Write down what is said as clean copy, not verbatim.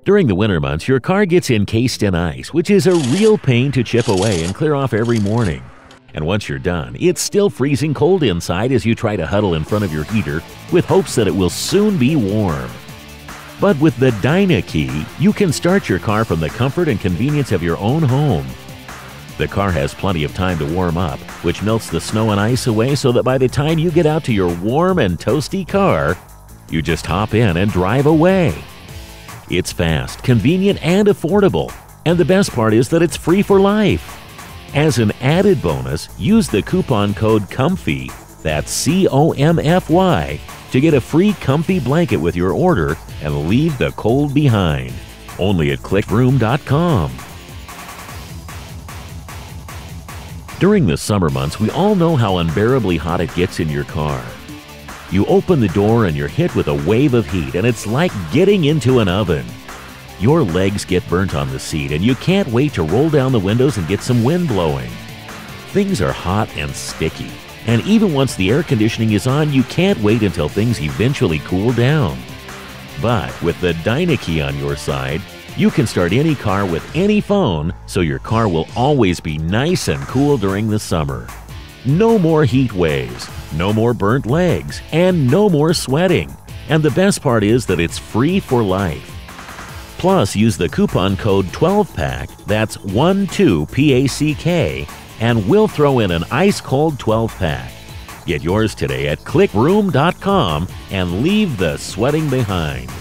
During the winter months, your car gets encased in ice, which is a real pain to chip away and clear off every morning. And once you're done, it's still freezing cold inside as you try to huddle in front of your heater with hopes that it will soon be warm. But with the DynaKey, you can start your car from the comfort and convenience of your own home. The car has plenty of time to warm up, which melts the snow and ice away so that by the time you get out to your warm and toasty car, you just hop in and drive away. It's fast, convenient, and affordable. And the best part is that it's free for life. As an added bonus, use the coupon code COMFY, that's C-O-M-F-Y, to get a free comfy blanket with your order and leave the cold behind. Only at clickroom.com. During the summer months, we all know how unbearably hot it gets in your car. You open the door and you're hit with a wave of heat, and it's like getting into an oven. Your legs get burnt on the seat, and you can't wait to roll down the windows and get some wind blowing. Things are hot and sticky, and even once the air conditioning is on, you can't wait until things eventually cool down. But with the DynaKey on your side, you can start any car with any phone, so your car will always be nice and cool during the summer. No more heat waves, no more burnt legs, and no more sweating. And the best part is that it's free for life. Plus, use the coupon code 12PACK, that's 12PACK, and we'll throw in an ice-cold 12-pack. Get yours today at clickroom.com and leave the sweating behind.